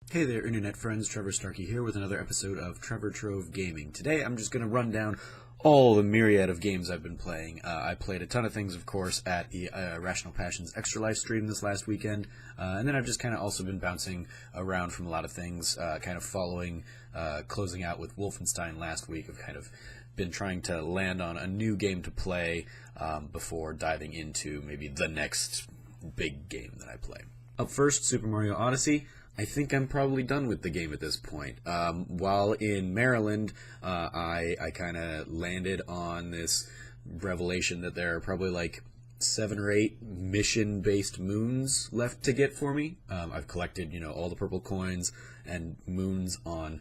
Hey there, internet friends. Trevor Starkey here with another episode of Trevor Trove Gaming. Today I'm just going to run down all the myriad of games I've been playing. I played a ton of things, of course, at the Rational Passions Extra Life stream this last weekend, and then I've just kind of also been bouncing around from a lot of things, kind of following, closing out with Wolfenstein last week. I've kind of been trying to land on a new game to play before diving into maybe the next big game that I play. Up first, Super Mario Odyssey. I think I'm probably done with the game at this point. While in Maryland, I kind of landed on this revelation that there are probably like 7 or 8 mission-based moons left to get for me. I've collected, all the purple coins and moons on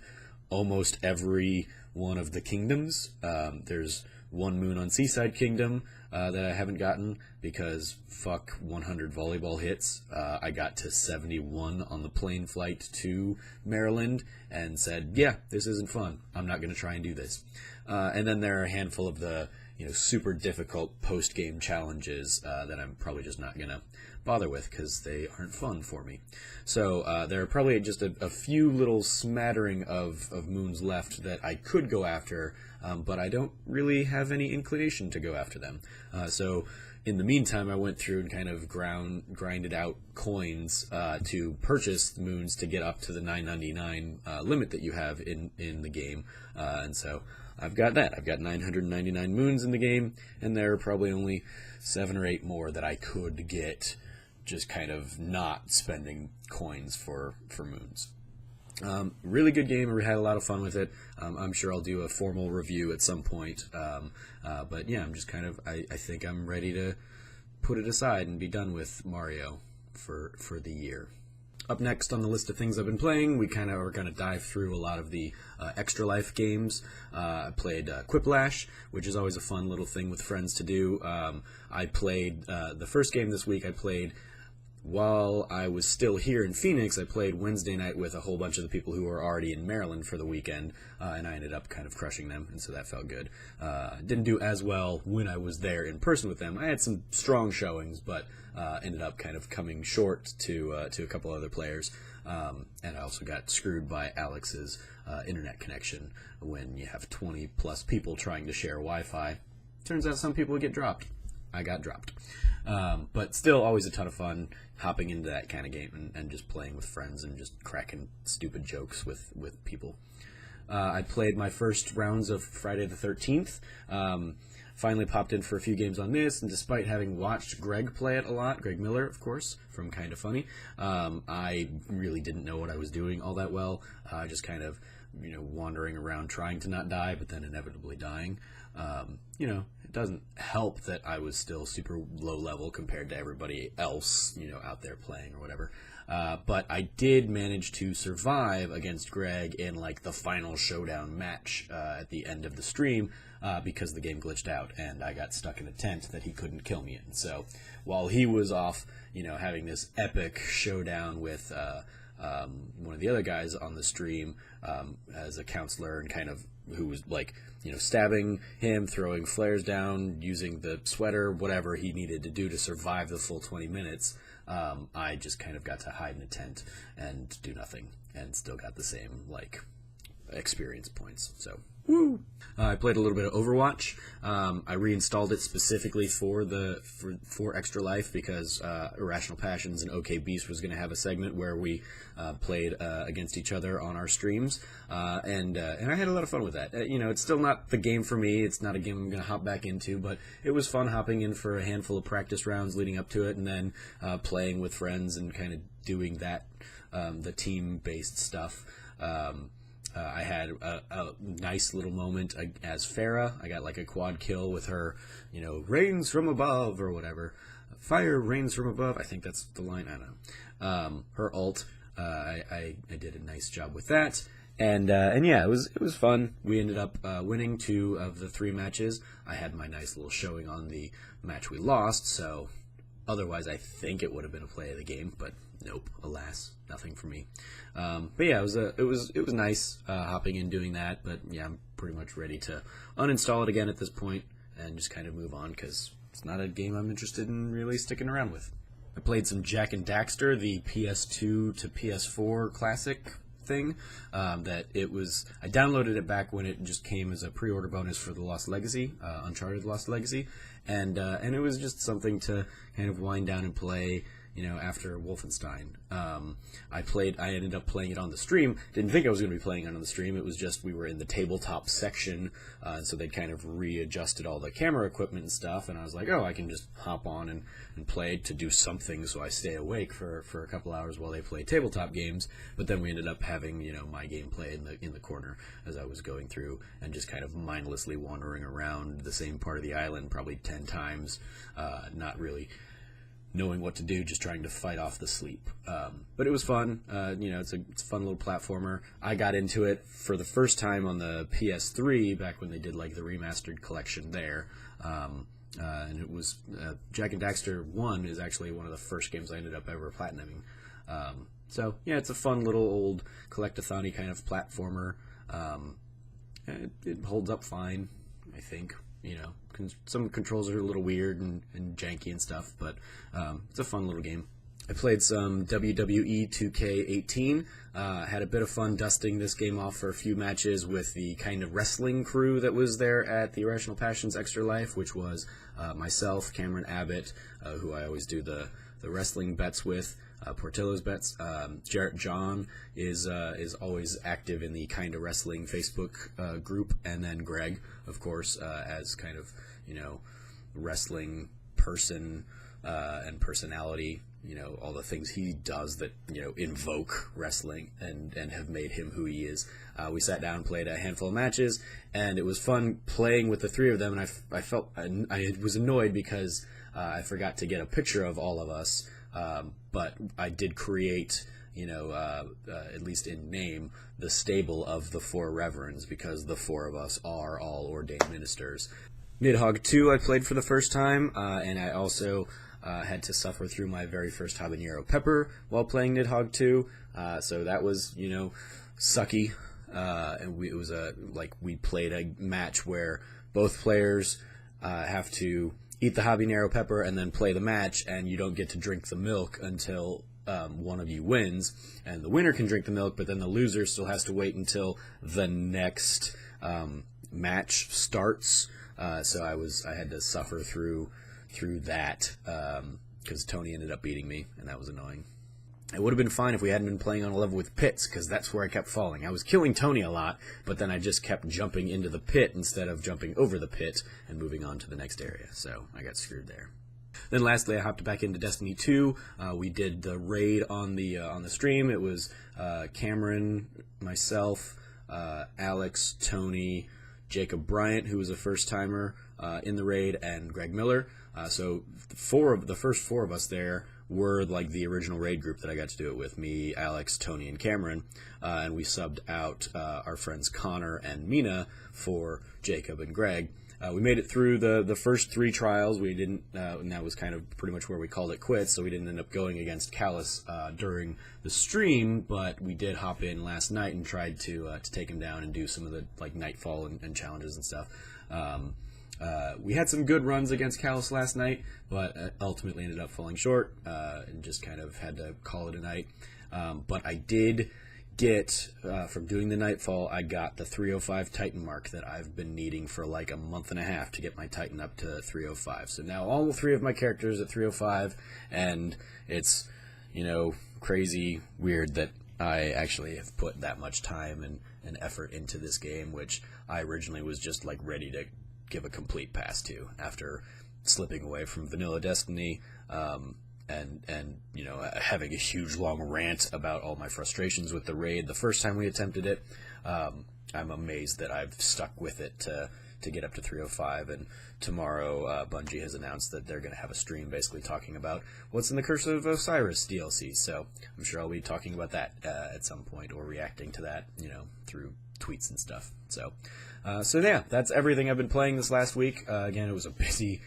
almost every one of the kingdoms. There's one moon on Seaside Kingdom that I haven't gotten because fuck 100 volleyball hits. I got to 71 on the plane flight to Maryland and said, yeah, this isn't fun. I'm not going to try and do this. And then there are a handful of the super difficult post-game challenges that I'm probably just not going to bother with because they aren't fun for me. So there are probably just a few little smattering of moons left that I could go after, but I don't really have any inclination to go after them. So in the meantime, I went through and kind of grinded out coins to purchase the moons to get up to the $9.99 limit that you have in the game, and so I've got that. I've got 999 moons in the game, and there are probably only 7 or 8 more that I could get just kind of not spending coins for moons. Really good game. I had a lot of fun with it. I'm sure I'll do a formal review at some point. But yeah, I'm just kind of, I think I'm ready to put it aside and be done with Mario for the year. Up next on the list of things I've been playing, we kind of are going to dive through a lot of the Extra Life games. I played Quiplash, which is always a fun little thing with friends to do. I played the first game this week. I played while I was still here in Phoenix. I played Wednesday night with a whole bunch of the people who were already in Maryland for the weekend, and I ended up kind of crushing them, and so that felt good. Didn't do as well when I was there in person with them. I had some strong showings, but ended up kind of coming short to a couple other players, and I also got screwed by Alex's internet connection when you have 20 plus people trying to share Wi-Fi. Turns out some people get dropped. I got dropped. But still always a ton of fun hopping into that kind of game and just playing with friends and just cracking stupid jokes with people. I played my first rounds of Friday the 13th. Finally popped in for a few games on this, and despite having watched Greg play it a lot, Greg Miller, of course, from Kinda Funny, I really didn't know what I was doing all that well. Just kind of, wandering around trying to not die, but then inevitably dying. It doesn't help that I was still super low level compared to everybody else, out there playing or whatever. But I did manage to survive against Greg in like the final showdown match at the end of the stream because the game glitched out and I got stuck in a tent that he couldn't kill me in. So while he was off, having this epic showdown with one of the other guys on the stream as a counselor and kind of who was like, stabbing him, throwing flares down, using the sweater, whatever he needed to do to survive the full 20 minutes, I just kind of got to hide in a tent and do nothing and still got the same, experience points. So, woo! I played a little bit of Overwatch. I reinstalled it specifically for Extra Life because Irrational Passions and OK Beast was going to have a segment where we played against each other on our streams, and I had a lot of fun with that. It's still not the game for me. It's not a game I'm going to hop back into, but it was fun hopping in for a handful of practice rounds leading up to it, and then playing with friends and kind of doing that, the team-based stuff. I had a nice little moment as Farah. I got like a quad kill with her, rains from above or whatever. Fire rains from above. I think that's the line. I don't know. Her ult. I did a nice job with that. And yeah, it was fun. We ended up winning 2 of the 3 matches. I had my nice little showing on the match we lost, so otherwise I think it would have been a play of the game, but nope, alas, nothing for me. But yeah, it was nice hopping in doing that, but yeah, I'm pretty much ready to uninstall it again at this point and just kind of move on because it's not a game I'm interested in really sticking around with. I played some Jak and Daxter, the PS2 to PS4 classic thing. That it was, I downloaded it back when it just came as a pre-order bonus for the Lost Legacy, Uncharted Lost Legacy, and it was just something to kind of wind down and play, you know, after Wolfenstein. I ended up playing it on the stream. Didn't think I was going to be playing it on the stream. It was just, we were in the tabletop section, and so they'd kind of readjusted all the camera equipment and stuff, and I was like, oh, I can just hop on and play to do something, so I stay awake for a couple hours while they play tabletop games. But then we ended up having, you know, my gameplay in the corner as I was going through and just kind of mindlessly wandering around the same part of the island probably 10 times, not really knowing what to do, just trying to fight off the sleep. But it was fun. You know, it's a fun little platformer. I got into it for the first time on the PS3 back when they did like the remastered collection there. And it was Jak and Daxter 1 is actually one of the first games I ended up ever platinuming. So yeah, it's a fun little old collect-a-thon-y kind of platformer. It holds up fine, I think. You know, some controls are a little weird and janky and stuff, but it's a fun little game. I played some WWE 2K18, had a bit of fun dusting this game off for a few matches with the kind of wrestling crew that was there at the Irrational Passions Extra Life, which was myself, Cameron Abbott, who I always do the wrestling bets with, Portillo's bets. Jarrett John is always active in the Kinda Wrestling Facebook group, and then Greg, of course, as kind of, you know, wrestling person and personality, you know, all the things he does that, you know, invoke wrestling and have made him who he is. We sat down and played a handful of matches, and it was fun playing with the three of them, and I felt I was annoyed because I forgot to get a picture of all of us. But I did create, you know, at least in name, the stable of the four reverends, because the four of us are all ordained ministers. Nidhogg 2 I played for the first time, and I also had to suffer through my very first habanero pepper while playing Nidhogg 2, so that was, you know, sucky. And it was we played a match where both players have to eat the habanero pepper and then play the match, and you don't get to drink the milk until one of you wins, and the winner can drink the milk, but then the loser still has to wait until the next match starts. So I had to suffer through that because Tony ended up beating me, and that was annoying. It would have been fine if we hadn't been playing on a level with pits, because that's where I kept falling. I was killing Tony a lot, but then I just kept jumping into the pit instead of jumping over the pit and moving on to the next area, so I got screwed there. Then lastly, I hopped back into Destiny 2. We did the raid on the stream. It was Cameron, myself, Alex, Tony, Jacob Bryant, who was a first-timer in the raid, and Greg Miller. So the first four of us there were like the original raid group that I got to do it with, me, Alex, Tony, and Cameron, and we subbed out our friends Connor and Mina for Jacob and Greg. We made it through the first three trials. We didn't, and that was kind of pretty much where we called it quits, so we didn't end up going against Callus during the stream, but we did hop in last night and tried to take him down and do some of the like nightfall and challenges and stuff. We had some good runs against Callus last night, but ultimately ended up falling short and just kind of had to call it a night. But I did get, from doing the Nightfall, I got the 305 Titan mark that I've been needing for like a month and a half to get my Titan up to 305. So now all three of my characters at 305, and it's, you know, crazy weird that I actually have put that much time and effort into this game, which I originally was just like ready to give a complete pass to after slipping away from vanilla Destiny, and you know, having a huge long rant about all my frustrations with the raid the first time we attempted it. I'm amazed that I've stuck with it to get up to 305, and tomorrow Bungie has announced that they're going to have a stream basically talking about what's in the Curse of Osiris DLC, so I'm sure I'll be talking about that at some point, or reacting to that, you know, through tweets and stuff. So yeah, that's everything I've been playing this last week. Again, it was a busy,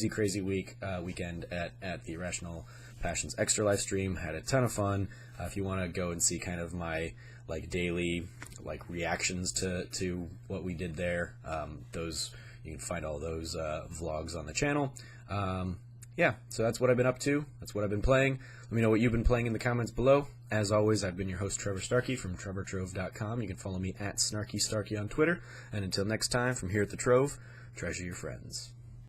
crazy weekend at the Irrational Passions Extra Life stream. Had a ton of fun. If you want to go and see kind of my like daily like reactions to what we did there, those you can find all those vlogs on the channel. yeah, so that's what I've been up to. That's what I've been playing. Let me know what you've been playing in the comments below. As always, I've been your host, Trevor Starkey from TrevorTrove.com. You can follow me at SnarkyStarkey on Twitter. And until next time, from here at the Trove, treasure your friends.